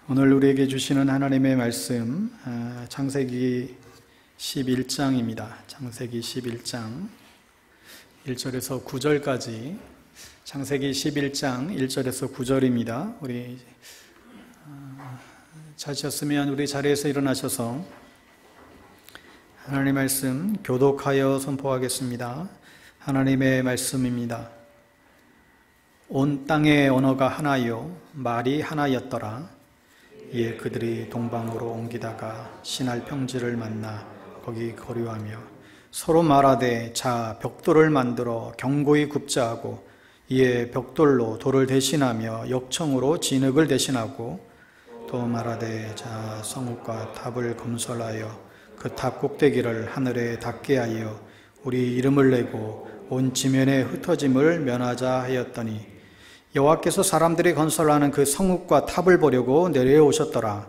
오늘 우리에게 주시는 하나님의 말씀 창세기 11장입니다. 창세기 11장 1절에서 9절까지 창세기 11장 1절에서 9절입니다. 우리 찾으셨으면 우리 자리에서 일어나셔서 하나님의 말씀 교독하여 선포하겠습니다. 하나님의 말씀입니다. 온 땅의 언어가 하나요 말이 하나였더라. 이에 그들이 동방으로 옮기다가 신할 평지를 만나 거기 거류하며 서로 말하되 자 벽돌을 만들어 견고히 굽자 하고 이에 벽돌로 돌을 대신하며 역청으로 진흙을 대신하고 또 말하되 자 성읍과 탑을 건설하여 그 탑 꼭대기를 하늘에 닿게 하여 우리 이름을 내고 온 지면에 흩어짐을 면하자 하였더니 여호와께서 사람들이 건설하는 그 성읍과 탑을 보려고 내려오셨더라.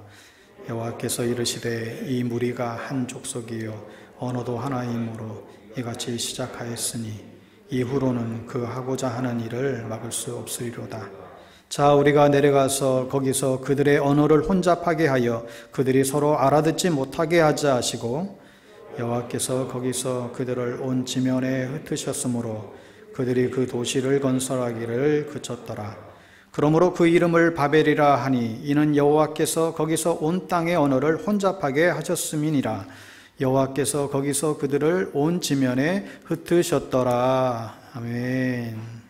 여호와께서 이르시되 이 무리가 한 족속이요 언어도 하나이므로 이같이 시작하였으니 이후로는 그 하고자 하는 일을 막을 수 없으리로다. 자 우리가 내려가서 거기서 그들의 언어를 혼잡하게 하여 그들이 서로 알아듣지 못하게 하자 하시고 여호와께서 거기서 그들을 온 지면에 흩으셨으므로 그들이 그 도시를 건설하기를 그쳤더라. 그러므로 그 이름을 바벨이라 하니 이는 여호와께서 거기서 온 땅의 언어를 혼잡하게 하셨음이니라. 여호와께서 거기서 그들을 온 지면에 흩으셨더라. 아멘.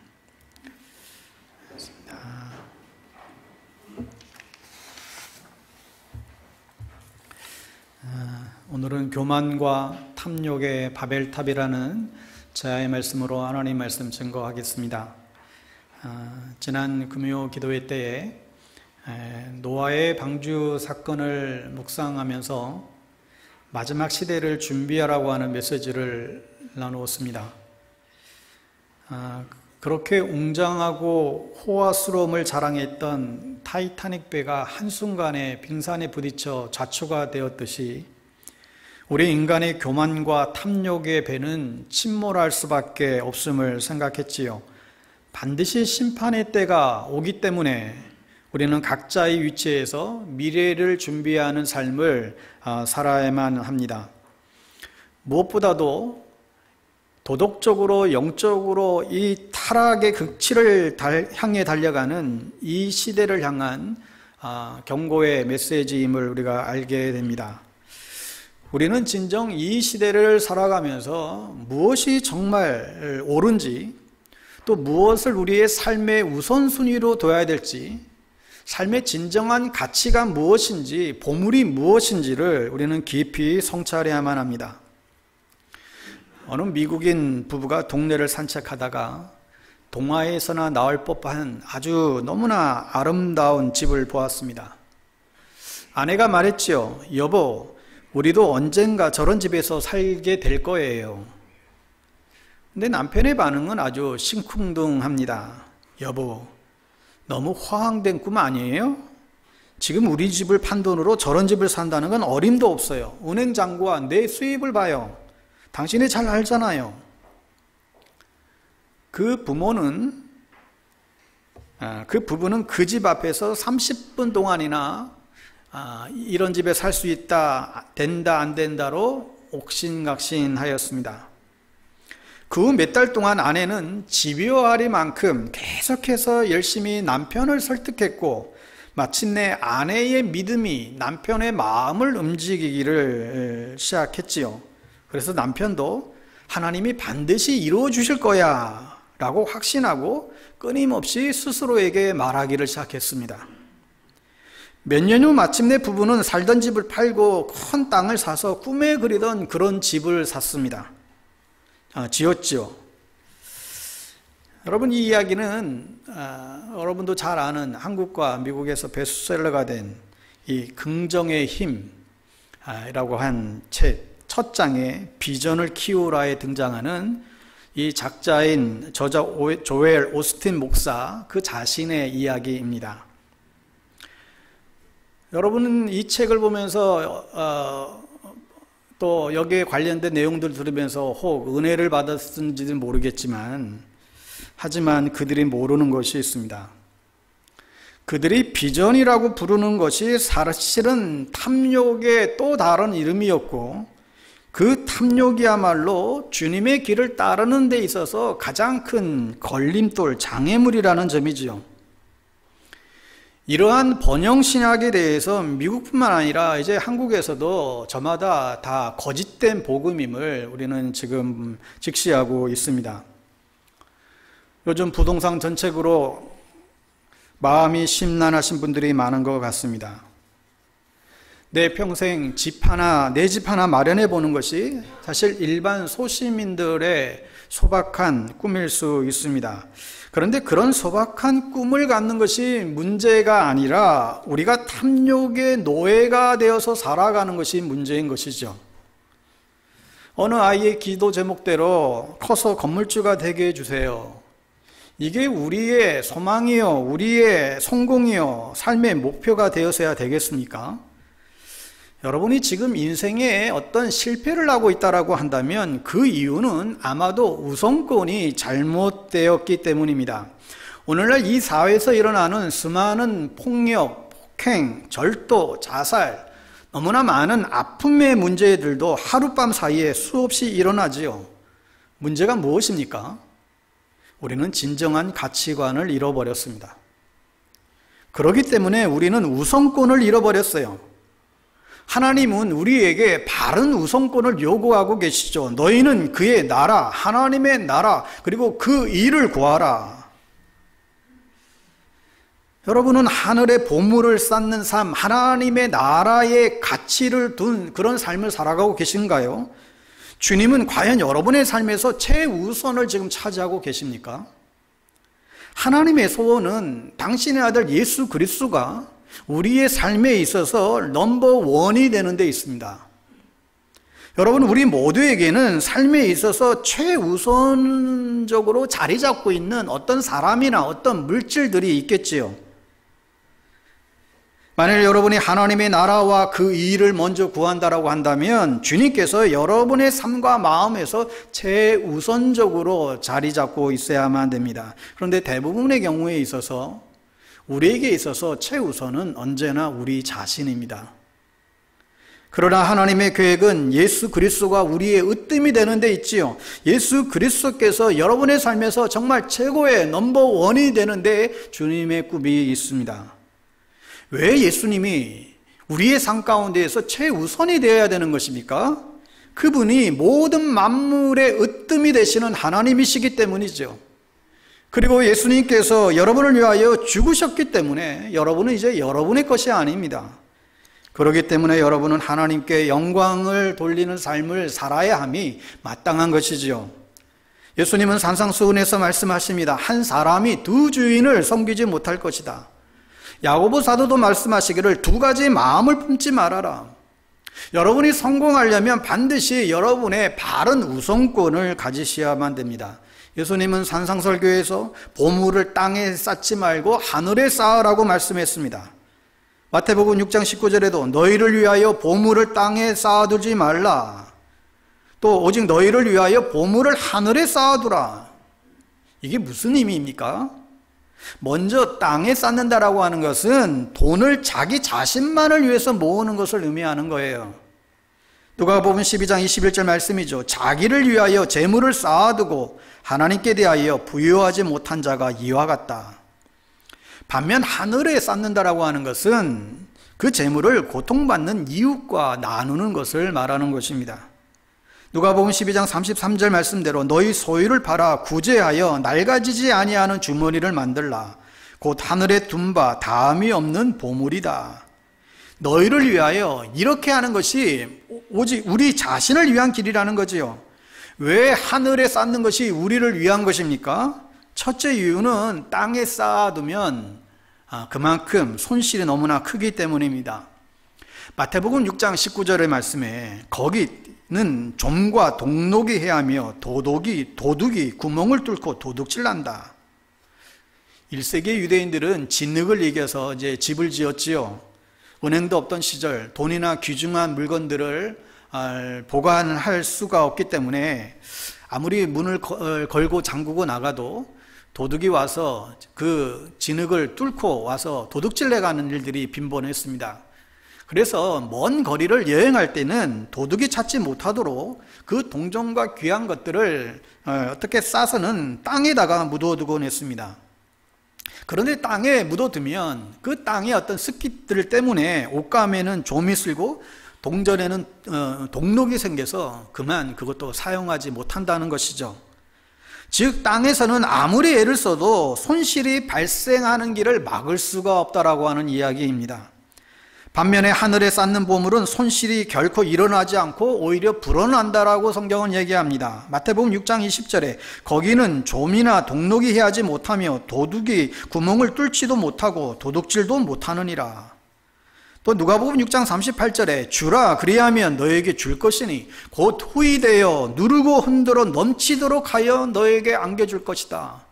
오늘은 교만과 탐욕의 바벨탑이라는 제아의 말씀으로 하나님 말씀 증거하겠습니다. 지난 금요 기도회 때에 노아의 방주 사건을 묵상하면서 마지막 시대를 준비하라고 하는 메시지를 나누었습니다. 그렇게 웅장하고 호화스러움을 자랑했던 타이타닉 배가 한순간에 빙산에 부딪혀 좌초가 되었듯이 우리 인간의 교만과 탐욕의 배는 침몰할 수밖에 없음을 생각했지요. 반드시 심판의 때가 오기 때문에 우리는 각자의 위치에서 미래를 준비하는 삶을 살아야만 합니다. 무엇보다도 도덕적으로 영적으로 이 타락의 극치를 향해 달려가는 이 시대를 향한 경고의 메시지임을 우리가 알게 됩니다. 우리는 진정 이 시대를 살아가면서 무엇이 정말 옳은지 또 무엇을 우리의 삶의 우선순위로 둬야 될지 삶의 진정한 가치가 무엇인지 보물이 무엇인지를 우리는 깊이 성찰해야만 합니다. 어느 미국인 부부가 동네를 산책하다가 동화에서나 나올 법한 아주 너무나 아름다운 집을 보았습니다. 아내가 말했죠. 여보, 우리도 언젠가 저런 집에서 살게 될 거예요. 근데 남편의 반응은 아주 심쿵둥합니다. 여보, 너무 허황된 꿈 아니에요? 지금 우리 집을 판 돈으로 저런 집을 산다는 건 어림도 없어요. 은행 잔고와 내 수입을 봐요. 당신이 잘 알잖아요. 그 부부는 그 집 앞에서 30분 동안이나 이런 집에 살 수 있다, 된다, 안 된다로 옥신각신하였습니다. 그 후 몇 달 동안 아내는 집요하리만큼 계속해서 열심히 남편을 설득했고 마침내 아내의 믿음이 남편의 마음을 움직이기를 시작했지요. 그래서 남편도 하나님이 반드시 이루어 주실 거야 라고 확신하고 끊임없이 스스로에게 말하기를 시작했습니다. 몇 년 후 마침내 부부는 살던 집을 팔고 큰 땅을 사서 꿈에 그리던 그런 집을 샀습니다. 지었죠. 여러분, 이 이야기는 여러분도 잘 아는 한국과 미국에서 베스트셀러가 된 이 긍정의 힘이라고 한 책 첫 장에 비전을 키우라에 등장하는 이 작자인 저자 조엘 오스틴 목사 그 자신의 이야기입니다. 여러분은 이 책을 보면서 또 여기에 관련된 내용들을 들으면서 혹 은혜를 받았는지는 모르겠지만 하지만 그들이 모르는 것이 있습니다. 그들이 비전이라고 부르는 것이 사실은 탐욕의 또 다른 이름이었고, 그 탐욕이야말로 주님의 길을 따르는 데 있어서 가장 큰 걸림돌, 장애물이라는 점이지요. 이러한 번영신학에 대해서 미국뿐만 아니라 이제 한국에서도 저마다 다 거짓된 복음임을 우리는 지금 직시하고 있습니다. 요즘 부동산 정책으로 마음이 심란하신 분들이 많은 것 같습니다. 내 평생 내 집 하나 마련해 보는 것이 사실 일반 소시민들의 소박한 꿈일 수 있습니다. 그런데 그런 소박한 꿈을 갖는 것이 문제가 아니라 우리가 탐욕의 노예가 되어서 살아가는 것이 문제인 것이죠. 어느 아이의 기도 제목대로 커서 건물주가 되게 해주세요. 이게 우리의 소망이요, 우리의 성공이요, 삶의 목표가 되어서야 되겠습니까? 여러분이 지금 인생에 어떤 실패를 하고 있다고 한다면 그 이유는 아마도 우선권이 잘못되었기 때문입니다. 오늘날 이 사회에서 일어나는 수많은 폭력, 폭행, 절도, 자살, 너무나 많은 아픔의 문제들도 하룻밤 사이에 수없이 일어나지요. 문제가 무엇입니까? 우리는 진정한 가치관을 잃어버렸습니다. 그렇기 때문에 우리는 우선권을 잃어버렸어요. 하나님은 우리에게 바른 우선권을 요구하고 계시죠. 너희는 그의 나라, 하나님의 나라, 그리고 그 일을 구하라. 여러분은 하늘의 보물을 쌓는 삶, 하나님의 나라의 가치를 둔 그런 삶을 살아가고 계신가요? 주님은 과연 여러분의 삶에서 최우선을 지금 차지하고 계십니까? 하나님의 소원은 당신의 아들 예수 그리스도가 우리의 삶에 있어서 넘버원이 되는 데 있습니다. 여러분, 우리 모두에게는 삶에 있어서 최우선적으로 자리 잡고 있는 어떤 사람이나 어떤 물질들이 있겠지요. 만일 여러분이 하나님의 나라와 그 일을 먼저 구한다라고 한다면 주님께서 여러분의 삶과 마음에서 최우선적으로 자리 잡고 있어야만 됩니다. 그런데 대부분의 경우에 있어서 우리에게 있어서 최우선은 언제나 우리 자신입니다. 그러나 하나님의 계획은 예수 그리스도가 우리의 으뜸이 되는 데 있지요. 예수 그리스도께서 여러분의 삶에서 정말 최고의 넘버원이 되는 데 주님의 꿈이 있습니다. 왜 예수님이 우리의 삶 가운데에서 최우선이 되어야 되는 것입니까? 그분이 모든 만물의 으뜸이 되시는 하나님이시기 때문이죠. 그리고 예수님께서 여러분을 위하여 죽으셨기 때문에 여러분은 이제 여러분의 것이 아닙니다. 그렇기 때문에 여러분은 하나님께 영광을 돌리는 삶을 살아야 함이 마땅한 것이지요. 예수님은 산상수훈에서 말씀하십니다. 한 사람이 두 주인을 섬기지 못할 것이다. 야고보 사도도 말씀하시기를 두 가지 마음을 품지 말아라. 여러분이 성공하려면 반드시 여러분의 바른 우선권을 가지셔야만 됩니다. 예수님은 산상설교에서 보물을 땅에 쌓지 말고 하늘에 쌓으라고 말씀했습니다. 마태복음 6장 19절에도 너희를 위하여 보물을 땅에 쌓아두지 말라. 또 오직 너희를 위하여 보물을 하늘에 쌓아두라. 이게 무슨 의미입니까? 먼저 땅에 쌓는다라고 하는 것은 돈을 자기 자신만을 위해서 모으는 것을 의미하는 거예요. 누가복음 12장 21절 말씀이죠. 자기를 위하여 재물을 쌓아두고 하나님께 대하여 부유하지 못한 자가 이와 같다. 반면 하늘에 쌓는다라고 하는 것은 그 재물을 고통받는 이웃과 나누는 것을 말하는 것입니다. 누가복음 12장 33절 말씀대로 너희 소유를 팔아 구제하여 낡아지지 아니하는 주머니를 만들라. 곧 하늘에 둔 바 다함이 없는 보물이다. 너희를 위하여 이렇게 하는 것이 오직 우리 자신을 위한 길이라는 거지요. 왜 하늘에 쌓는 것이 우리를 위한 것입니까? 첫째 이유는 땅에 쌓아두면 그만큼 손실이 너무나 크기 때문입니다. 마태복음 6장 19절의 말씀에 거기는 좀과 동록이 해하며 도둑이 구멍을 뚫고 도둑질난다. 1세기 유대인들은 진흙을 이겨서 이제 집을 지었지요. 은행도 없던 시절 돈이나 귀중한 물건들을 보관할 수가 없기 때문에 아무리 문을 걸고 잠그고 나가도 도둑이 와서 그 진흙을 뚫고 와서 도둑질 내가는 일들이 빈번했습니다. 그래서 먼 거리를 여행할 때는 도둑이 찾지 못하도록 그 동전과 귀한 것들을 어떻게 싸서는 땅에다가 묻어두곤 했습니다. 그런데 땅에 묻어두면 그 땅의 어떤 습기들 때문에 옷감에는 좀이 쓸고 동전에는 동록이 생겨서 그만 그것도 사용하지 못한다는 것이죠. 즉 땅에서는 아무리 애를 써도 손실이 발생하는 길을 막을 수가 없다라고 하는 이야기입니다. 반면에 하늘에 쌓는 보물은 손실이 결코 일어나지 않고 오히려 불어난다라고 성경은 얘기합니다. 마태복음 6장 20절에 거기는 좀이나 동록이 해하지 못하며 도둑이 구멍을 뚫지도 못하고 도둑질도 못하느니라. 또 누가복음 6장 38절에 주라 그리하면 너에게 줄 것이니 곧 후이되어 누르고 흔들어 넘치도록 하여 너에게 안겨줄 것이다.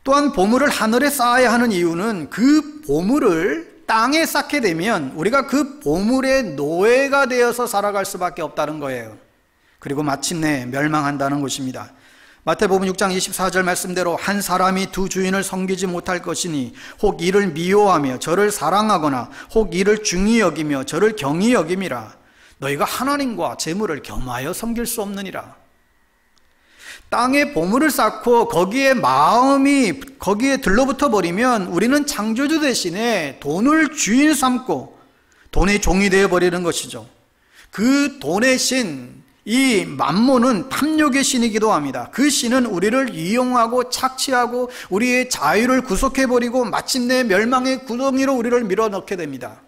또한 보물을 하늘에 쌓아야 하는 이유는 그 보물을 땅에 쌓게 되면 우리가 그 보물의 노예가 되어서 살아갈 수밖에 없다는 거예요. 그리고 마침내 멸망한다는 것입니다. 마태복음 6장 24절 말씀대로 한 사람이 두 주인을 섬기지 못할 것이니 혹 이를 미워하며 저를 사랑하거나 혹 이를 중히 여기며 저를 경히 여김이라. 너희가 하나님과 재물을 겸하여 섬길 수 없느니라. 땅에 보물을 쌓고 거기에 마음이 거기에 들러붙어 버리면 우리는 창조주 대신에 돈을 주인 삼고 돈의 종이 되어 버리는 것이죠. 그 돈의 신, 이 맘몬은 탐욕의 신이기도 합니다. 그 신은 우리를 이용하고 착취하고 우리의 자유를 구속해 버리고 마침내 멸망의 구덩이로 우리를 밀어넣게 됩니다.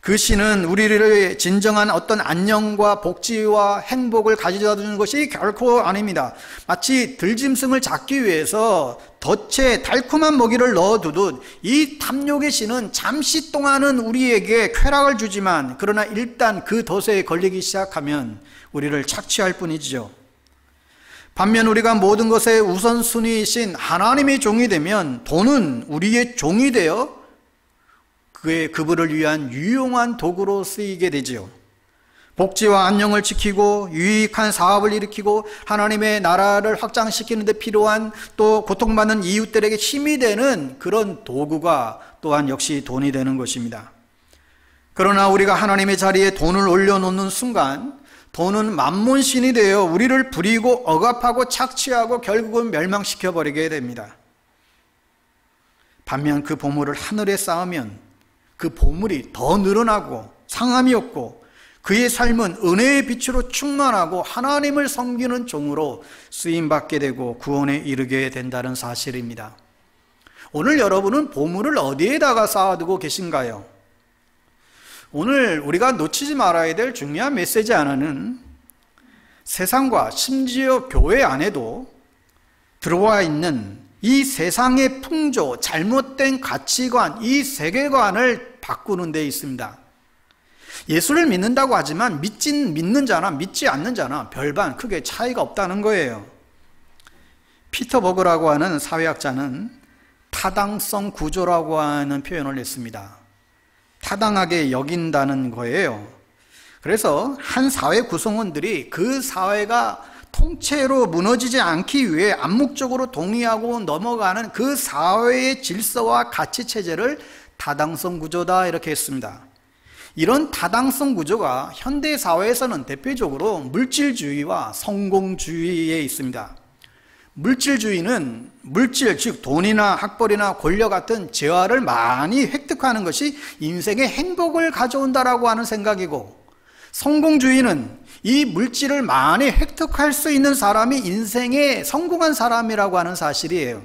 그 신은 우리를 진정한 어떤 안녕과 복지와 행복을 가져다 주는 것이 결코 아닙니다. 마치 들짐승을 잡기 위해서 덫에 달콤한 먹이를 넣어두듯 이 탐욕의 신은 잠시 동안은 우리에게 쾌락을 주지만 그러나 일단 그 덫에 걸리기 시작하면 우리를 착취할 뿐이죠. 반면 우리가 모든 것의 우선순위이신 하나님의 종이 되면 돈은 우리의 종이 되어 그분을 위한 유용한 도구로 쓰이게 되지요. 복지와 안녕을 지키고 유익한 사업을 일으키고 하나님의 나라를 확장시키는 데 필요한 또 고통받는 이웃들에게 힘이 되는 그런 도구가 또한 역시 돈이 되는 것입니다. 그러나 우리가 하나님의 자리에 돈을 올려놓는 순간 돈은 맘몬신이 되어 우리를 부리고 억압하고 착취하고 결국은 멸망시켜버리게 됩니다. 반면 그 보물을 하늘에 쌓으면 그 보물이 더 늘어나고 상함이 없고 그의 삶은 은혜의 빛으로 충만하고 하나님을 섬기는 종으로 쓰임받게 되고 구원에 이르게 된다는 사실입니다. 오늘 여러분은 보물을 어디에다가 쌓아두고 계신가요? 오늘 우리가 놓치지 말아야 될 중요한 메시지 하나는 세상과 심지어 교회 안에도 들어와 있는 이 세상의 풍조, 잘못된 가치관, 이 세계관을 바꾸는 데 있습니다. 예수를 믿는다고 하지만 믿는 자나 믿지 않는 자나 별반 크게 차이가 없다는 거예요. 피터 버그라고 하는 사회학자는 타당성 구조라고 하는 표현을 했습니다. 타당하게 여긴다는 거예요. 그래서 한 사회 구성원들이 그 사회가 통째로 무너지지 않기 위해 암묵적으로 동의하고 넘어가는 그 사회의 질서와 가치 체제를 타당성 구조다 이렇게 했습니다. 이런 타당성 구조가 현대 사회에서는 대표적으로 물질주의와 성공주의에 있습니다. 물질주의는 물질, 즉 돈이나 학벌이나 권력 같은 재화를 많이 획득하는 것이 인생의 행복을 가져온다라고 하는 생각이고, 성공주의는 이 물질을 많이 획득할 수 있는 사람이 인생에 성공한 사람이라고 하는 사실이에요.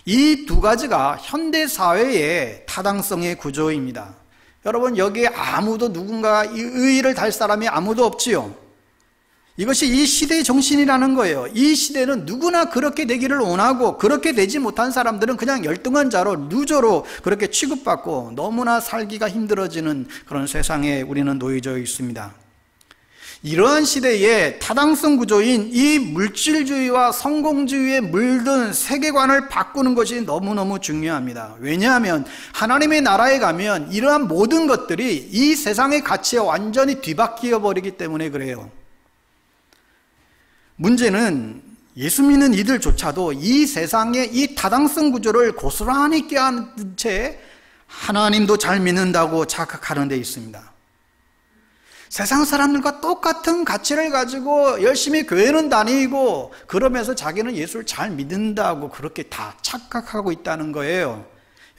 이 두 가지가 현대 사회의 타당성의 구조입니다. 여러분, 여기에 아무도 누군가 의의를 달 사람이 아무도 없지요. 이것이 이 시대의 정신이라는 거예요. 이 시대는 누구나 그렇게 되기를 원하고, 그렇게 되지 못한 사람들은 그냥 열등한 자로, 루저로 그렇게 취급받고 너무나 살기가 힘들어지는 그런 세상에 우리는 놓여져 있습니다. 이러한 시대에 타당성 구조인 이 물질주의와 성공주의에 물든 세계관을 바꾸는 것이 너무너무 중요합니다. 왜냐하면 하나님의 나라에 가면 이러한 모든 것들이 이 세상의 가치에 완전히 뒤바뀌어 버리기 때문에 그래요. 문제는 예수 믿는 이들조차도 이 세상의 이 타당성 구조를 고스란히 껴안은 채 하나님도 잘 믿는다고 착각하는 데 있습니다. 세상 사람들과 똑같은 가치를 가지고 열심히 교회는 다니고 그러면서 자기는 예수를 잘 믿는다고 그렇게 다 착각하고 있다는 거예요.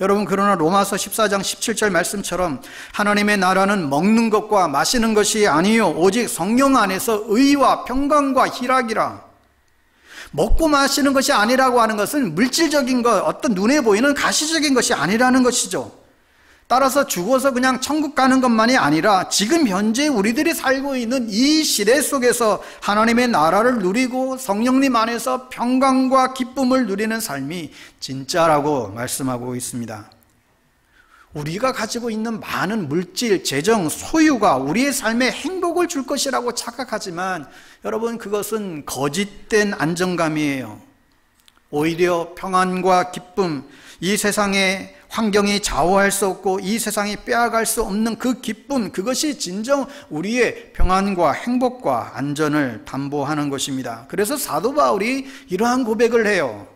여러분, 그러나 로마서 14장 17절 말씀처럼 하나님의 나라는 먹는 것과 마시는 것이 아니요 오직 성령 안에서 의와 평강과 희락이라. 먹고 마시는 것이 아니라고 하는 것은 물질적인 것, 어떤 눈에 보이는 가시적인 것이 아니라는 것이죠. 따라서 죽어서 그냥 천국 가는 것만이 아니라 지금 현재 우리들이 살고 있는 이 시대 속에서 하나님의 나라를 누리고 성령님 안에서 평강과 기쁨을 누리는 삶이 진짜라고 말씀하고 있습니다. 우리가 가지고 있는 많은 물질, 재정, 소유가 우리의 삶에 행복을 줄 것이라고 착각하지만 여러분, 그것은 거짓된 안정감이에요. 오히려 평안과 기쁨, 이 세상에 환경이 좌우할 수 없고 이 세상이 빼앗갈 수 없는 그 기쁨, 그것이 진정 우리의 평안과 행복과 안전을 담보하는 것입니다. 그래서 사도 바울이 이러한 고백을 해요.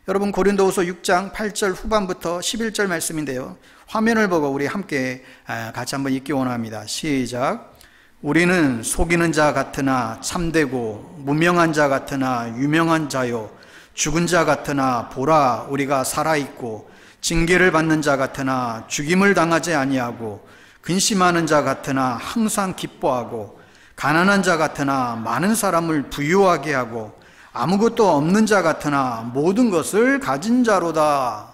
여러분, 고린도후서 6장 8절 후반부터 11절 말씀인데요, 화면을 보고 우리 함께 같이 한번 읽기 원합니다. 시작. 우리는 속이는 자 같으나 참되고 무명한 자 같으나 유명한 자요 죽은 자 같으나 보라 우리가 살아있고 징계를 받는 자 같으나 죽임을 당하지 아니하고 근심하는 자 같으나 항상 기뻐하고 가난한 자 같으나 많은 사람을 부유하게 하고 아무것도 없는 자 같으나 모든 것을 가진 자로다.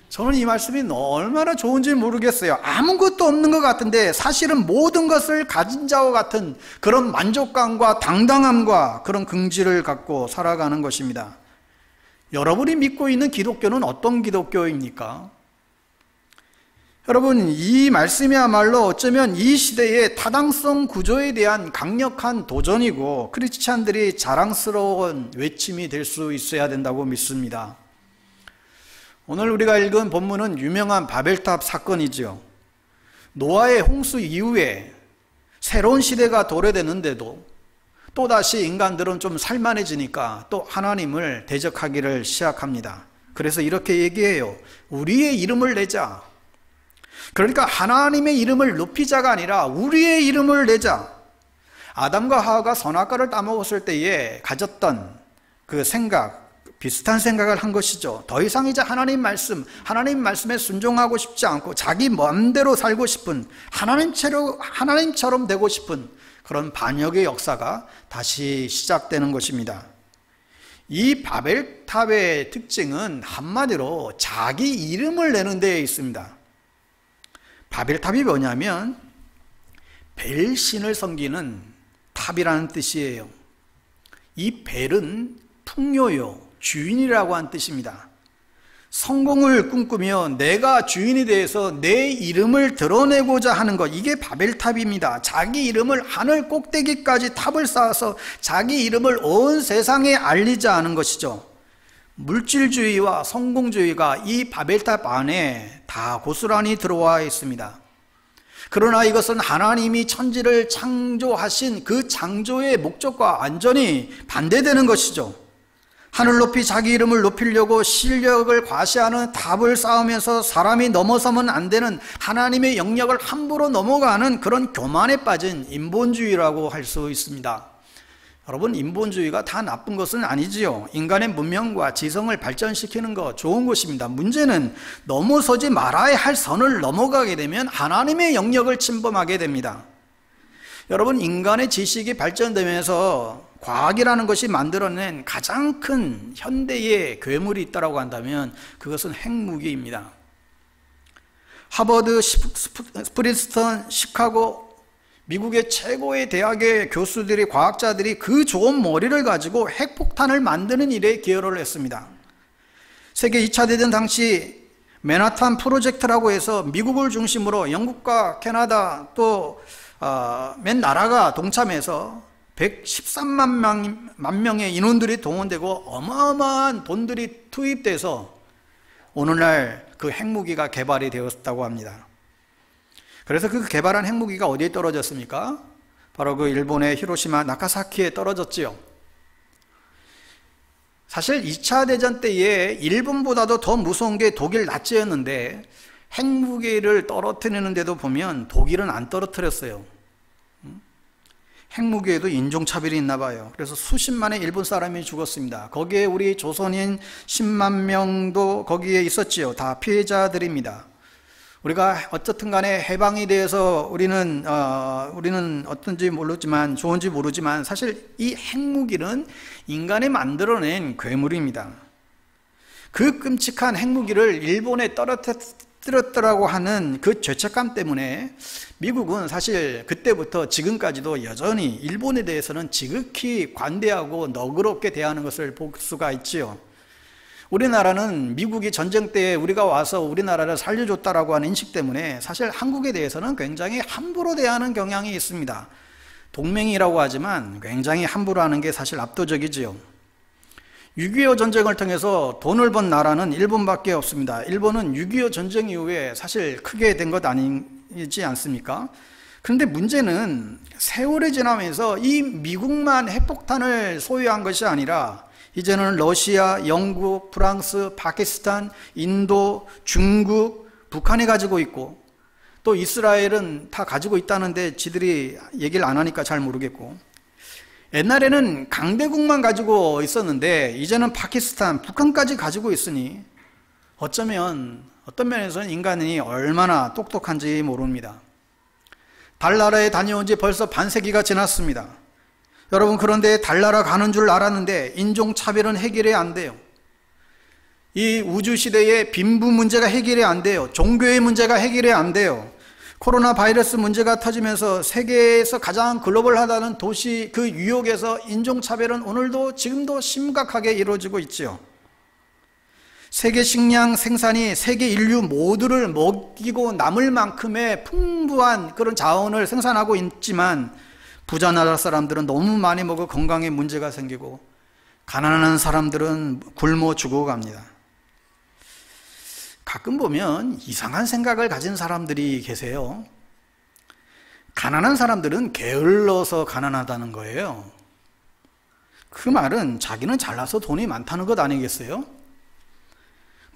저는 이 말씀이 얼마나 좋은지 모르겠어요. 아무것도 없는 것 같은데 사실은 모든 것을 가진 자와 같은 그런 만족감과 당당함과 그런 긍지를 갖고 살아가는 것입니다. 여러분이 믿고 있는 기독교는 어떤 기독교입니까? 여러분, 이 말씀이야말로 어쩌면 이 시대의 타당성 구조에 대한 강력한 도전이고 크리스찬들이 자랑스러운 외침이 될 수 있어야 된다고 믿습니다. 오늘 우리가 읽은 본문은 유명한 바벨탑 사건이죠. 노아의 홍수 이후에 새로운 시대가 도래되는데도 또다시 인간들은 좀 살만해지니까 또 하나님을 대적하기를 시작합니다. 그래서 이렇게 얘기해요. 우리의 이름을 내자. 그러니까 하나님의 이름을 높이자가 아니라 우리의 이름을 내자. 아담과 하와가 선악과를 따먹었을 때에 가졌던 그 생각, 비슷한 생각을 한 것이죠. 더 이상 이제 하나님 말씀에 순종하고 싶지 않고 자기 마음대로 살고 싶은, 하나님처럼 되고 싶은 그런 반역의 역사가 다시 시작되는 것입니다. 이 바벨탑의 특징은 한마디로 자기 이름을 내는 데에 있습니다. 바벨탑이 뭐냐면 벨신을 섬기는 탑이라는 뜻이에요. 이 벨은 풍요요, 주인이라고 한 뜻입니다. 성공을 꿈꾸며 내가 주인이 되어서 내 이름을 드러내고자 하는 것, 이게 바벨탑입니다. 자기 이름을 하늘 꼭대기까지 탑을 쌓아서 자기 이름을 온 세상에 알리자 하는 것이죠. 물질주의와 성공주의가 이 바벨탑 안에 다 고스란히 들어와 있습니다. 그러나 이것은 하나님이 천지를 창조하신 그 창조의 목적과 완전히 반대되는 것이죠. 하늘 높이 자기 이름을 높이려고 실력을 과시하는 탑을 쌓으면서 사람이 넘어서면 안 되는 하나님의 영역을 함부로 넘어가는 그런 교만에 빠진 인본주의라고 할 수 있습니다. 여러분, 인본주의가 다 나쁜 것은 아니지요. 인간의 문명과 지성을 발전시키는 거 좋은 것입니다. 문제는 넘어서지 말아야 할 선을 넘어가게 되면 하나님의 영역을 침범하게 됩니다. 여러분, 인간의 지식이 발전되면서 과학이라는 것이 만들어낸 가장 큰 현대의 괴물이 있다고 한다면 그것은 핵무기입니다. 하버드, 프린스턴, 시카고, 미국의 최고의 대학의 교수들이, 과학자들이 그 좋은 머리를 가지고 핵폭탄을 만드는 일에 기여를 했습니다. 세계 2차 대전 당시 맨하탄 프로젝트라고 해서 미국을 중심으로 영국과 캐나다 또 몇 나라가 동참해서 113만 명의 인원들이 동원되고 어마어마한 돈들이 투입돼서 오늘날 그 핵무기가 개발이 되었다고 합니다. 그래서 그 개발한 핵무기가 어디에 떨어졌습니까? 바로 그 일본의 히로시마 나가사키에 떨어졌지요. 사실 2차 대전 때에 일본보다도 더 무서운 게 독일 나치였는데 핵무기를 떨어뜨리는데도 보면 독일은 안 떨어뜨렸어요. 핵무기에도 인종차별이 있나 봐요. 그래서 수십만의 일본 사람이 죽었습니다. 거기에 우리 조선인 10만 명도 거기에 있었지요. 다 피해자들입니다. 우리가 어쨌든 간에 해방에 대해서 우리는 어떤지 모르지만 좋은지 모르지만 사실 이 핵무기는 인간이 만들어낸 괴물입니다. 그 끔찍한 핵무기를 일본에 떨어뜨렸다고 하는 그 죄책감 때문에 미국은 사실 그때부터 지금까지도 여전히 일본에 대해서는 지극히 관대하고 너그럽게 대하는 것을 볼 수가 있지요. 우리나라는 미국이 전쟁 때 우리가 와서 우리나라를 살려줬다라고 하는 인식 때문에 사실 한국에 대해서는 굉장히 함부로 대하는 경향이 있습니다. 동맹이라고 하지만 굉장히 함부로 하는 게 사실 압도적이지요. 6.25 전쟁을 통해서 돈을 번 나라는 일본밖에 없습니다. 일본은 6.25 전쟁 이후에 사실 크게 된 것 아니지 않습니까? 그런데 문제는 세월이 지나면서 이 미국만 핵폭탄을 소유한 것이 아니라 이제는 러시아, 영국, 프랑스, 파키스탄, 인도, 중국, 북한이 가지고 있고 또 이스라엘은 다 가지고 있다는데 지들이 얘기를 안 하니까 잘 모르겠고 옛날에는 강대국만 가지고 있었는데 이제는 파키스탄, 북한까지 가지고 있으니 어쩌면 어떤 면에서는 인간이 얼마나 똑똑한지 모릅니다. 달나라에 다녀온 지 벌써 반세기가 지났습니다. 여러분 그런데 달나라 가는 줄 알았는데 인종차별은 해결이 안 돼요. 이 우주시대의 빈부 문제가 해결이 안 돼요. 종교의 문제가 해결이 안 돼요. 코로나 바이러스 문제가 터지면서 세계에서 가장 글로벌하다는 도시 그 뉴욕에서 인종차별은 오늘도 지금도 심각하게 이루어지고 있지요. 세계 식량 생산이 세계 인류 모두를 먹이고 남을 만큼의 풍부한 그런 자원을 생산하고 있지만 부자 나라 사람들은 너무 많이 먹어 건강에 문제가 생기고 가난한 사람들은 굶어 죽어갑니다. 가끔 보면 이상한 생각을 가진 사람들이 계세요. 가난한 사람들은 게을러서 가난하다는 거예요. 그 말은 자기는 잘나서 돈이 많다는 것 아니겠어요?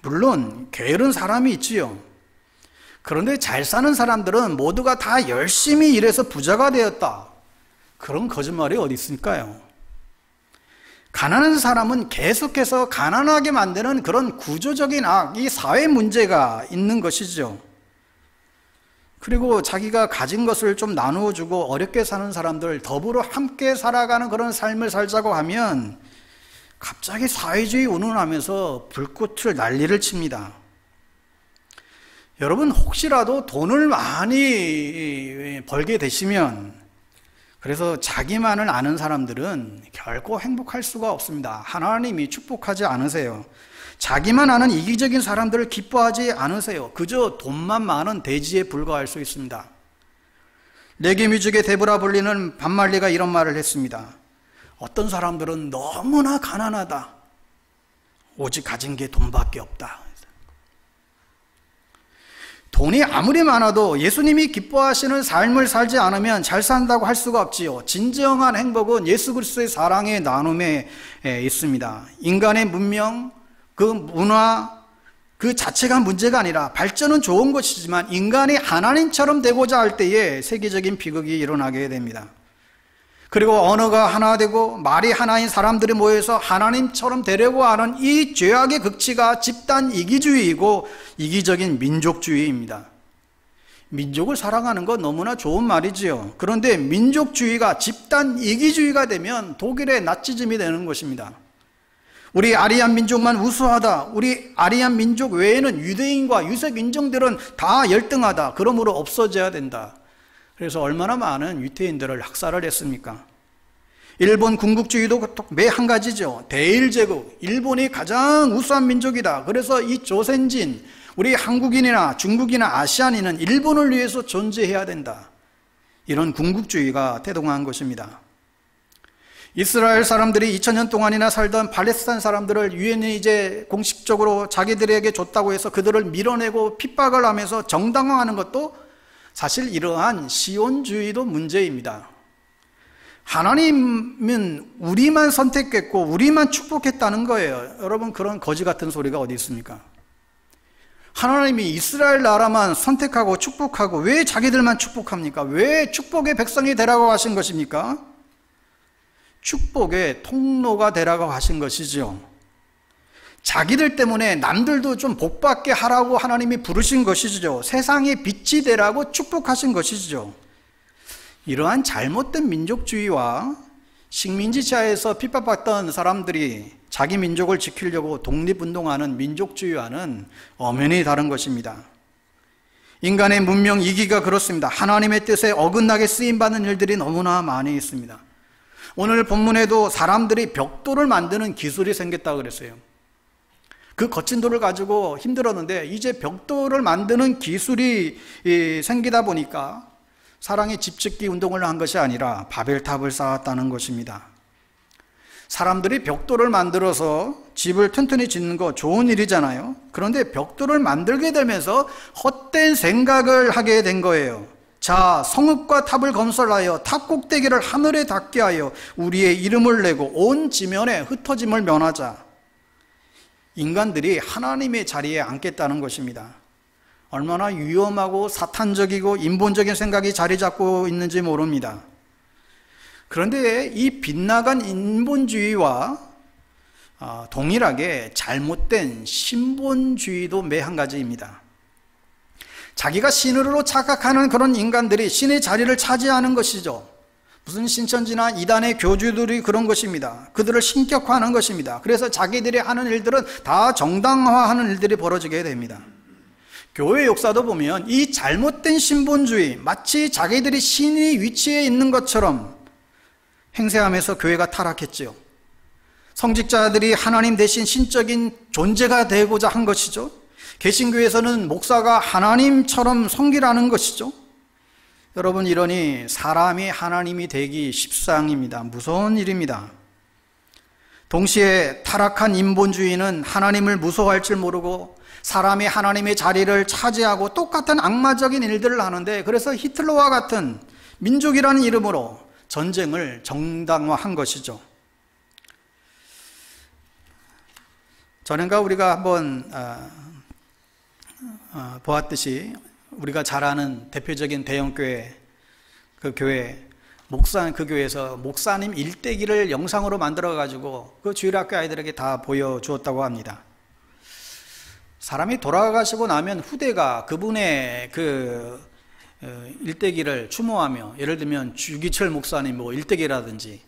물론 게으른 사람이 있지요. 그런데 잘 사는 사람들은 모두가 다 열심히 일해서 부자가 되었다. 그런 거짓말이 어디 있을까요? 가난한 사람은 계속해서 가난하게 만드는 그런 구조적인 이 사회 문제가 있는 것이죠. 그리고 자기가 가진 것을 좀 나누어 주고 어렵게 사는 사람들 더불어 함께 살아가는 그런 삶을 살자고 하면 갑자기 사회주의 운운하면서 불꽃을 난리를 칩니다. 여러분 혹시라도 돈을 많이 벌게 되시면 그래서 자기만을 아는 사람들은 결코 행복할 수가 없습니다. 하나님이 축복하지 않으세요. 자기만 아는 이기적인 사람들을 기뻐하지 않으세요. 그저 돈만 많은 돼지에 불과할 수 있습니다. 레게뮤직의 데보라 불리는 반말리가 이런 말을 했습니다. 어떤 사람들은 너무나 가난하다. 오직 가진 게 돈밖에 없다. 돈이 아무리 많아도 예수님이 기뻐하시는 삶을 살지 않으면 잘 산다고 할 수가 없지요. 진정한 행복은 예수 그리스도의 사랑의 나눔에 있습니다. 인간의 문명, 그 문화, 그 자체가 문제가 아니라 발전은 좋은 것이지만 인간이 하나님처럼 되고자 할 때에 세계적인 비극이 일어나게 됩니다. 그리고 언어가 하나 되고 말이 하나인 사람들이 모여서 하나님처럼 되려고 하는 이 죄악의 극치가 집단 이기주의이고 이기적인 민족주의입니다. 민족을 사랑하는 건 너무나 좋은 말이지요. 그런데 민족주의가 집단 이기주의가 되면 독일의 나치즘이 되는 것입니다. 우리 아리안 민족만 우수하다. 우리 아리안 민족 외에는 유대인과 유색 인종들은 다 열등하다. 그러므로 없어져야 된다. 그래서 얼마나 많은 유태인들을 학살을 했습니까? 일본 군국주의도 매 한 가지죠. 대일제국, 일본이 가장 우수한 민족이다. 그래서 이 조선진, 우리 한국인이나 중국이나 아시안인은 일본을 위해서 존재해야 된다. 이런 군국주의가 태동한 것입니다. 이스라엘 사람들이 2000년 동안이나 살던 팔레스타인 사람들을 유엔이 이제 공식적으로 자기들에게 줬다고 해서 그들을 밀어내고 핍박을 하면서 정당화하는 것도 사실 이러한 시온주의도 문제입니다. 하나님은 우리만 선택했고 우리만 축복했다는 거예요. 여러분, 그런 거지 같은 소리가 어디 있습니까? 하나님이 이스라엘 나라만 선택하고 축복하고 왜 자기들만 축복합니까? 왜 축복의 백성이 되라고 하신 것입니까? 축복의 통로가 되라고 하신 것이죠. 자기들 때문에 남들도 좀 복받게 하라고 하나님이 부르신 것이죠. 세상의 빛이 되라고 축복하신 것이죠. 이러한 잘못된 민족주의와 식민지시하에서 핍박받던 사람들이 자기 민족을 지키려고 독립운동하는 민족주의와는 엄연히 다른 것입니다. 인간의 문명 이기가 그렇습니다. 하나님의 뜻에 어긋나게 쓰임받는 일들이 너무나 많이 있습니다. 오늘 본문에도 사람들이 벽돌을 만드는 기술이 생겼다고 그랬어요. 그 거친 돌을 가지고 힘들었는데 이제 벽돌을 만드는 기술이 생기다 보니까 사랑의 집짓기 운동을 한 것이 아니라 바벨탑을 쌓았다는 것입니다. 사람들이 벽돌을 만들어서 집을 튼튼히 짓는 거 좋은 일이잖아요. 그런데 벽돌을 만들게 되면서 헛된 생각을 하게 된 거예요. 자, 성읍과 탑을 건설하여 탑 꼭대기를 하늘에 닿게 하여 우리의 이름을 내고 온 지면에 흩어짐을 면하자. 인간들이 하나님의 자리에 앉겠다는 것입니다. 얼마나 위험하고 사탄적이고 인본적인 생각이 자리 잡고 있는지 모릅니다. 그런데 이 빗나간 인본주의와 동일하게 잘못된 신본주의도 매 한 가지입니다. 자기가 신으로 착각하는 그런 인간들이 신의 자리를 차지하는 것이죠. 무슨 신천지나 이단의 교주들이 그런 것입니다. 그들을 신격화하는 것입니다. 그래서 자기들이 하는 일들은 다 정당화하는 일들이 벌어지게 됩니다. 교회 역사도 보면 이 잘못된 신본주의, 마치 자기들이 신이 위치해 있는 것처럼 행세하면서 교회가 타락했지요. 성직자들이 하나님 대신 신적인 존재가 되고자 한 것이죠. 개신교에서는 목사가 하나님처럼 섬기라는 것이죠. 여러분, 이러니 사람이 하나님이 되기 십상입니다. 무서운 일입니다. 동시에 타락한 인본주의는 하나님을 무서워할 줄 모르고 사람이 하나님의 자리를 차지하고 똑같은 악마적인 일들을 하는데, 그래서 히틀러와 같은 민족이라는 이름으로 전쟁을 정당화한 것이죠. 전엔가 우리가 한번 보았듯이 우리가 잘 아는 대표적인 대형교회, 그 교회 그 교회에서 목사님 일대기를 영상으로 만들어 가지고 그 주일학교 아이들에게 다 보여주었다고 합니다. 사람이 돌아가시고 나면 후대가 그분의 그 일대기를 추모하며, 예를 들면 주기철 목사님 일대기라든지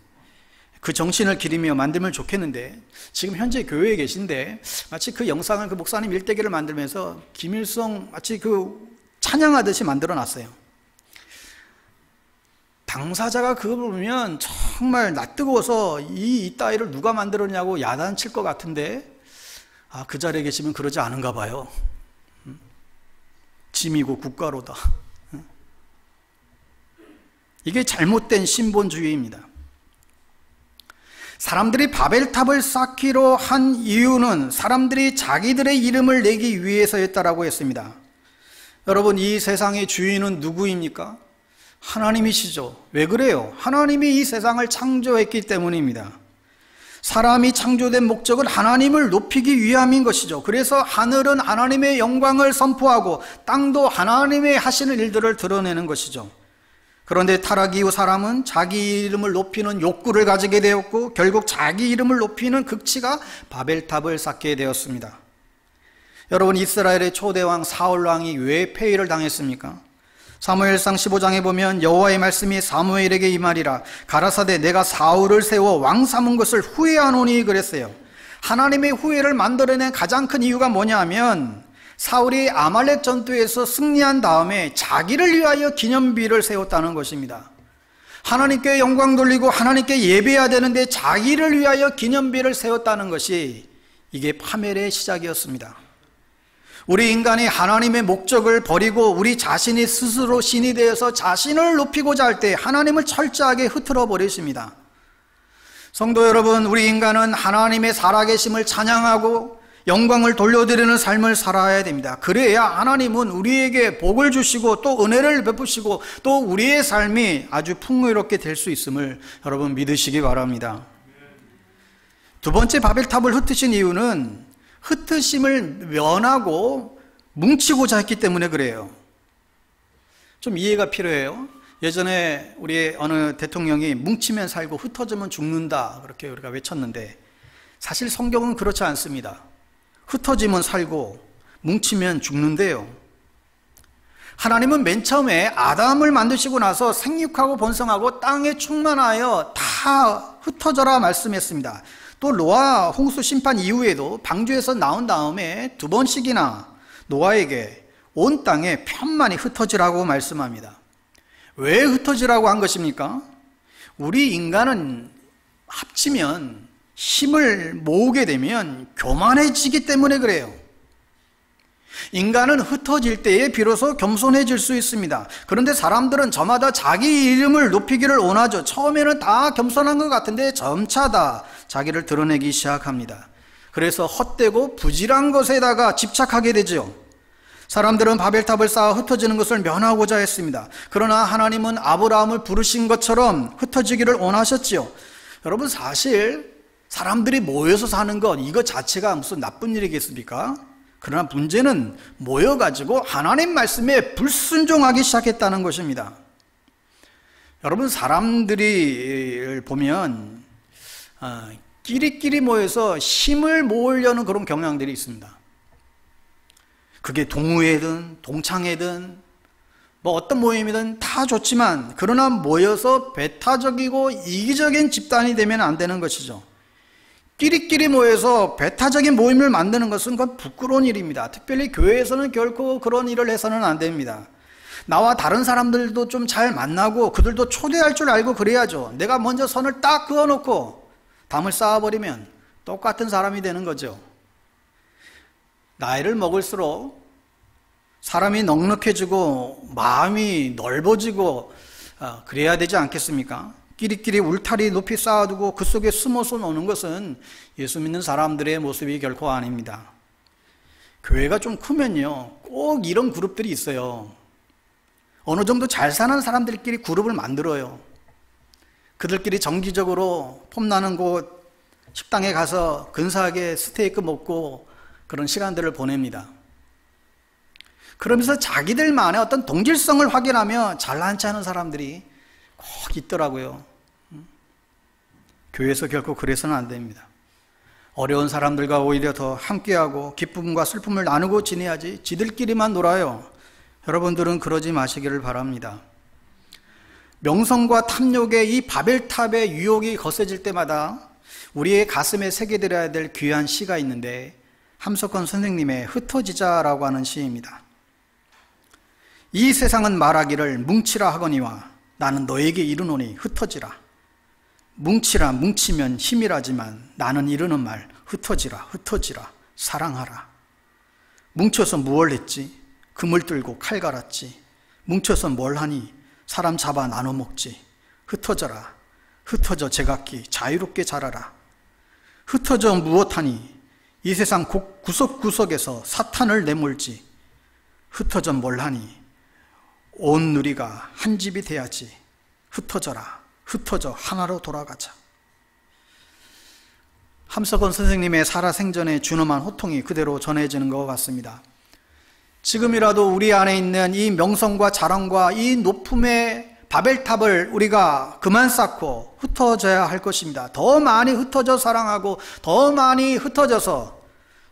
그 정신을 기리며 만들면 좋겠는데, 지금 현재 교회에 계신데 마치 그 영상을 그 목사님 일대기를 만들면서 김일성 마치 그 찬양하듯이 만들어 놨어요. 당사자가 그거 보면 정말 낯뜨거워서 이 따위를 누가 만들었냐고 야단칠 것 같은데, 그 자리에 계시면 그러지 않은가 봐요. 짐이고 국가로다. 이게 잘못된 신본주의입니다. 사람들이 바벨탑을 쌓기로 한 이유는 사람들이 자기들의 이름을 내기 위해서였다라고 했습니다. 여러분, 이 세상의 주인은 누구입니까? 하나님이시죠. 왜 그래요? 하나님이 이 세상을 창조했기 때문입니다. 사람이 창조된 목적은 하나님을 높이기 위함인 것이죠. 그래서 하늘은 하나님의 영광을 선포하고 땅도 하나님의 하시는 일들을 드러내는 것이죠. 그런데 타락 이후 사람은 자기 이름을 높이는 욕구를 가지게 되었고, 결국 자기 이름을 높이는 극치가 바벨탑을 쌓게 되었습니다. 여러분, 이스라엘의 초대왕 사울왕이 왜 폐위를 당했습니까? 사무엘상 15장에 보면 여호와의 말씀이 사무엘에게 임하리라. 가라사대 내가 사울을 세워 왕 삼은 것을 후회하노니 그랬어요. 하나님의 후회를 만들어낸 가장 큰 이유가 뭐냐면, 사울이 아말렉 전투에서 승리한 다음에 자기를 위하여 기념비를 세웠다는 것입니다. 하나님께 영광 돌리고 하나님께 예배해야 되는데 자기를 위하여 기념비를 세웠다는 것이, 이게 파멸의 시작이었습니다. 우리 인간이 하나님의 목적을 버리고 우리 자신이 스스로 신이 되어서 자신을 높이고자 할 때 하나님을 철저하게 흐트러 버리십니다. 성도 여러분, 우리 인간은 하나님의 살아계심을 찬양하고 영광을 돌려드리는 삶을 살아야 됩니다. 그래야 하나님은 우리에게 복을 주시고 또 은혜를 베푸시고 또 우리의 삶이 아주 풍요롭게 될 수 있음을 여러분 믿으시기 바랍니다. 두 번째 바벨탑을 흩으신 이유는 흩으심을 면하고 뭉치고자 했기 때문에 그래요. 좀 이해가 필요해요. 예전에 우리 어느 대통령이 뭉치면 살고 흩어지면 죽는다 그렇게 우리가 외쳤는데 사실 성경은 그렇지 않습니다. 흩어지면 살고 뭉치면 죽는데요. 하나님은 맨 처음에 아담을 만드시고 나서 생육하고 번성하고 땅에 충만하여 다 흩어져라 말씀했습니다. 또 노아 홍수 심판 이후에도 방주에서 나온 다음에 두 번씩이나 노아에게 온 땅에 편만히 흩어지라고 말씀합니다. 왜 흩어지라고 한 것입니까? 우리 인간은 합치면 힘을 모으게 되면 교만해지기 때문에 그래요. 인간은 흩어질 때에 비로소 겸손해질 수 있습니다. 그런데 사람들은 저마다 자기 이름을 높이기를 원하죠. 처음에는 다 겸손한 것 같은데 점차 다 자기를 드러내기 시작합니다. 그래서 헛되고 부질한 것에다가 집착하게 되죠. 사람들은 바벨탑을 쌓아 흩어지는 것을 면하고자 했습니다. 그러나 하나님은 아브라함을 부르신 것처럼 흩어지기를 원하셨지요. 여러분, 사실 사람들이 모여서 사는 것 이거 자체가 무슨 나쁜 일이겠습니까? 그러나 문제는 모여가지고 하나님 말씀에 불순종하기 시작했다는 것입니다. 여러분, 사람들이 보면 끼리끼리 모여서 힘을 모으려는 그런 경향들이 있습니다. 그게 동호회든 동창회든 뭐 어떤 모임이든 다 좋지만 그러나 모여서 배타적이고 이기적인 집단이 되면 안 되는 것이죠. 끼리끼리 모여서 배타적인 모임을 만드는 것은 그건 부끄러운 일입니다. 특별히 교회에서는 결코 그런 일을 해서는 안 됩니다. 나와 다른 사람들도 좀 잘 만나고 그들도 초대할 줄 알고 그래야죠. 내가 먼저 선을 딱 그어놓고 담을 쌓아버리면 똑같은 사람이 되는 거죠. 나이를 먹을수록 사람이 넉넉해지고 마음이 넓어지고 그래야 되지 않겠습니까? 끼리끼리 울타리 높이 쌓아두고 그 속에 숨어서 노는 것은 예수 믿는 사람들의 모습이 결코 아닙니다. 교회가 좀 크면요 꼭 이런 그룹들이 있어요. 어느 정도 잘 사는 사람들끼리 그룹을 만들어요. 그들끼리 정기적으로 폼나는 곳 식당에 가서 근사하게 스테이크 먹고 그런 시간들을 보냅니다. 그러면서 자기들만의 어떤 동질성을 확인하며 잘난치 않은 사람들이 꼭 있더라고요. 교회에서 결코 그래서는 안 됩니다. 어려운 사람들과 오히려 더 함께하고 기쁨과 슬픔을 나누고 지내야지 지들끼리만 놀아요. 여러분들은 그러지 마시기를 바랍니다. 명성과 탐욕의 이 바벨탑의 유혹이 거세질 때마다 우리의 가슴에 새겨들어야 될 귀한 시가 있는데 함석헌 선생님의 흩어지자라고 하는 시입니다. 이 세상은 말하기를 뭉치라 하거니와 나는 너에게 이르노니 흩어지라. 뭉치라 뭉치면 힘이라지만 나는 이르는 말 흩어지라 흩어지라 사랑하라. 뭉쳐서 무얼 했지? 금을 들고 칼 갈았지. 뭉쳐서 뭘 하니? 사람 잡아 나눠 먹지. 흩어져라 흩어져 제각기 자유롭게 자라라. 흩어져 무엇하니? 이 세상 구석구석에서 사탄을 내몰지. 흩어져 뭘 하니? 온 누리가 한 집이 돼야지. 흩어져라 흩어져 하나로 돌아가자. 함석헌 선생님의 살아생전에 준엄한 호통이 그대로 전해지는 것 같습니다. 지금이라도 우리 안에 있는 이 명성과 자랑과 이 높음의 바벨탑을 우리가 그만 쌓고 흩어져야 할 것입니다. 더 많이 흩어져 사랑하고 더 많이 흩어져서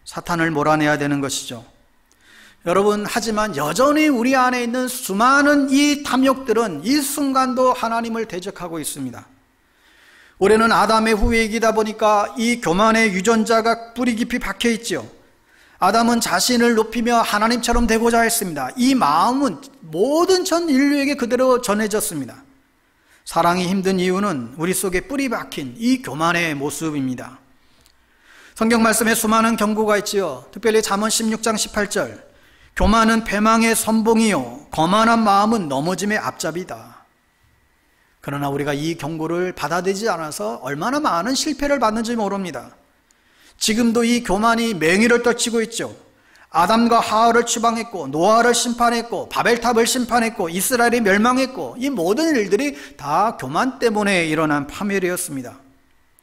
사탄을 몰아내야 되는 것이죠. 여러분, 하지만 여전히 우리 안에 있는 수많은 이 탐욕들은 이 순간도 하나님을 대적하고 있습니다. 올해는 아담의 후예이다 보니까 이 교만의 유전자가 뿌리 깊이 박혀 있죠. 아담은 자신을 높이며 하나님처럼 되고자 했습니다. 이 마음은 모든 전 인류에게 그대로 전해졌습니다. 사랑이 힘든 이유는 우리 속에 뿌리 박힌 이 교만의 모습입니다. 성경 말씀에 수많은 경고가 있지요. 특별히 잠언 16장 18절 교만은 패망의 선봉이요 거만한 마음은 넘어짐의 앞잡이다. 그러나 우리가 이 경고를 받아들이지 않아서 얼마나 많은 실패를 받는지 모릅니다. 지금도 이 교만이 맹위를 떨치고 있죠. 아담과 하와를 추방했고, 노아를 심판했고, 바벨탑을 심판했고, 이스라엘이 멸망했고, 이 모든 일들이 다 교만 때문에 일어난 파멸이었습니다.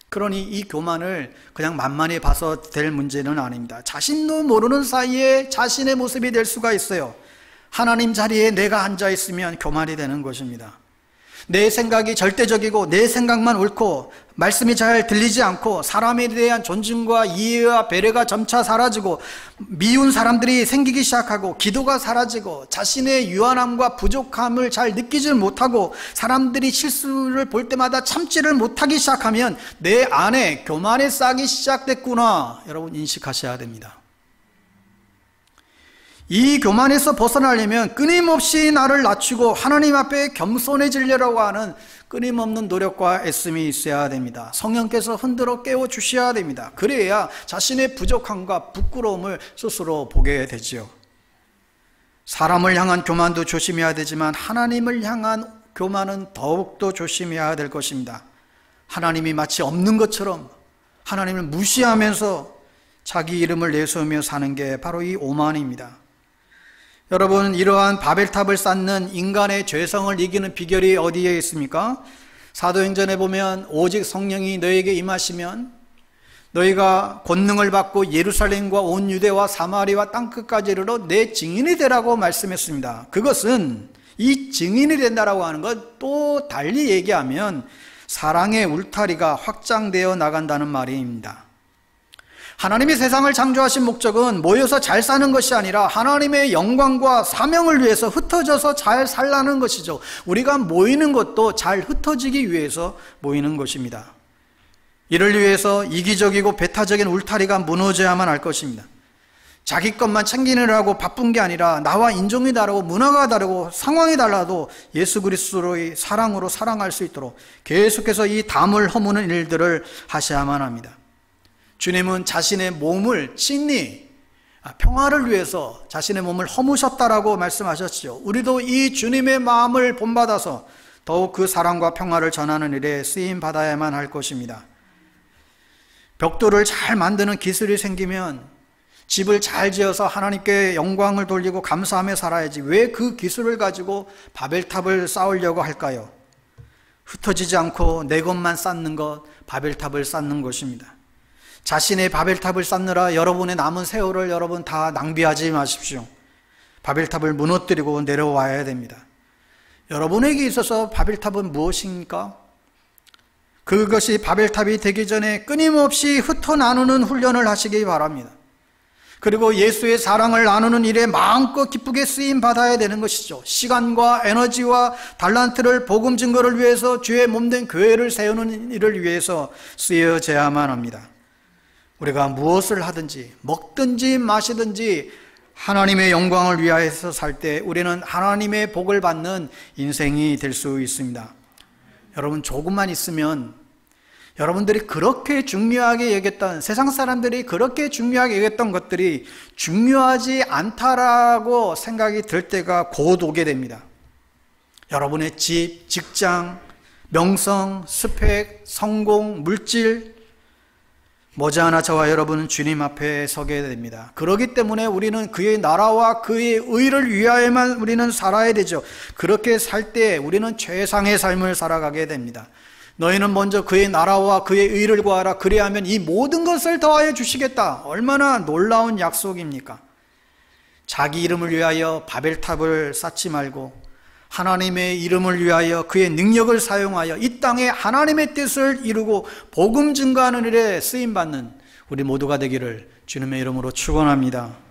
그러니 이 교만을 그냥 만만히 봐서 될 문제는 아닙니다. 자신도 모르는 사이에 자신의 모습이 될 수가 있어요. 하나님 자리에 내가 앉아 있으면 교만이 되는 것입니다. 내 생각이 절대적이고 내 생각만 옳고 말씀이 잘 들리지 않고 사람에 대한 존중과 이해와 배려가 점차 사라지고 미운 사람들이 생기기 시작하고 기도가 사라지고 자신의 유한함과 부족함을 잘 느끼지 못하고 사람들이 실수를 볼 때마다 참지를 못하기 시작하면 내 안에 교만의 싹이 시작됐구나, 여러분 인식하셔야 됩니다. 이 교만에서 벗어나려면 끊임없이 나를 낮추고 하나님 앞에 겸손해지려고 하는 끊임없는 노력과 애씀이 있어야 됩니다. 성령께서 흔들어 깨워주셔야 됩니다. 그래야 자신의 부족함과 부끄러움을 스스로 보게 되지요. 사람을 향한 교만도 조심해야 되지만 하나님을 향한 교만은 더욱더 조심해야 될 것입니다. 하나님이 마치 없는 것처럼 하나님을 무시하면서 자기 이름을 내세우며 사는 게 바로 이 오만입니다. 여러분, 이러한 바벨탑을 쌓는 인간의 죄성을 이기는 비결이 어디에 있습니까? 사도행전에 보면 오직 성령이 너에게 임하시면 너희가 권능을 받고 예루살렘과 온 유대와 사마리아 땅끝까지 이르러 내 증인이 되라고 말씀했습니다. 그것은 이 증인이 된다라고 하는 것, 또 달리 얘기하면 사랑의 울타리가 확장되어 나간다는 말입니다. 하나님이 세상을 창조하신 목적은 모여서 잘 사는 것이 아니라 하나님의 영광과 사명을 위해서 흩어져서 잘 살라는 것이죠. 우리가 모이는 것도 잘 흩어지기 위해서 모이는 것입니다. 이를 위해서 이기적이고 배타적인 울타리가 무너져야만 할 것입니다. 자기 것만 챙기느라고 바쁜 게 아니라 나와 인종이 다르고 문화가 다르고 상황이 달라도 예수 그리스도의 사랑으로 사랑할 수 있도록 계속해서 이 담을 허무는 일들을 하셔야만 합니다. 주님은 자신의 몸을 친히 평화를 위해서 자신의 몸을 허무셨다라고 말씀하셨죠. 우리도 이 주님의 마음을 본받아서 더욱 그 사랑과 평화를 전하는 일에 쓰임 받아야만 할 것입니다. 벽돌을 잘 만드는 기술이 생기면 집을 잘 지어서 하나님께 영광을 돌리고 감사하며 살아야지 왜 그 기술을 가지고 바벨탑을 쌓으려고 할까요? 흩어지지 않고 내 것만 쌓는 것, 바벨탑을 쌓는 것입니다. 자신의 바벨탑을 쌓느라 여러분의 남은 세월을 여러분 다 낭비하지 마십시오. 바벨탑을 무너뜨리고 내려와야 됩니다. 여러분에게 있어서 바벨탑은 무엇입니까? 그것이 바벨탑이 되기 전에 끊임없이 흩어 나누는 훈련을 하시기 바랍니다. 그리고 예수의 사랑을 나누는 일에 마음껏 기쁘게 쓰임 받아야 되는 것이죠. 시간과 에너지와 달란트를 복음 증거를 위해서 주의 몸된 교회를 세우는 일을 위해서 쓰여져야만 합니다. 우리가 무엇을 하든지 먹든지 마시든지 하나님의 영광을 위하여서 살 때 우리는 하나님의 복을 받는 인생이 될 수 있습니다. 여러분, 조금만 있으면 여러분들이 그렇게 중요하게 여겼던, 세상 사람들이 그렇게 중요하게 여겼던 것들이 중요하지 않다라고 생각이 들 때가 곧 오게 됩니다. 여러분의 집, 직장, 명성, 스펙, 성공, 물질, 머지않아 저와 여러분은 주님 앞에 서게 됩니다. 그렇기 때문에 우리는 그의 나라와 그의 의를 위하여만 우리는 살아야 되죠. 그렇게 살 때 우리는 최상의 삶을 살아가게 됩니다. 너희는 먼저 그의 나라와 그의 의를 구하라. 그리하면 이 모든 것을 더하여 주시겠다. 얼마나 놀라운 약속입니까? 자기 이름을 위하여 바벨탑을 쌓지 말고 하나님의 이름을 위하여 그의 능력을 사용하여 이 땅에 하나님의 뜻을 이루고 복음 증거하는 일에 쓰임받는 우리 모두가 되기를 주님의 이름으로 축원합니다.